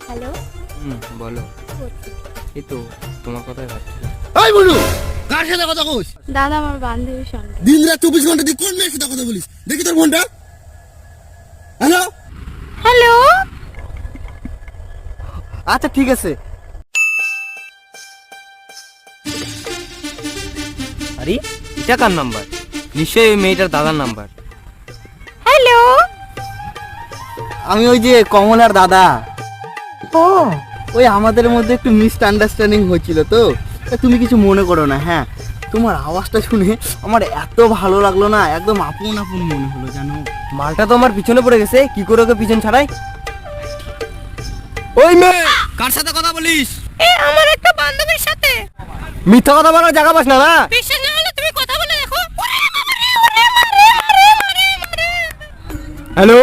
Hello, বলো। এই তো তোমার কথাই ভাবছিলাম। এই বলু, কার সাথে কথা কইস? দাদা আমার বান্ধবীর সঙ্গে। দিন রাত 24 ঘন্টা তুই কোন মেয়ের সাথে কথা বলিস? দেখি তোর ফোনটা। হ্যালো, হ্যালো, আচ্ছা ঠিক আছে। আরে এটা কার নাম্বার? নিশ্চয়ই ওই মেয়েটার দাদার নাম্বার। হ্যালো। আমি ওই যে কমলার দাদা। ও ওই আমাদের মধ্যে একটু মিসআন্ডারস্ট্যান্ডিং হচ্ছিল তো, তা তুমি কিছু মনে করো না। হ্যাঁ, তোমার আওয়াজটা শুনে আমার এত ভালো লাগলো না, একদম আপন আপন মনে হলো জানো। মালটা তো আমার পিছনে পড়ে গেছে, কি করে ওকে পিছন ছাড়াই? ওই মেয়ে, কার সাথে কথা বলিস? এ আমার একটা বান্ধবীর সাথে। মিথ্যা কথা বলার জায়গা পাস না না? বিশ্বাস না হলে তুমি কথা বলে দেখো। হ্যালো,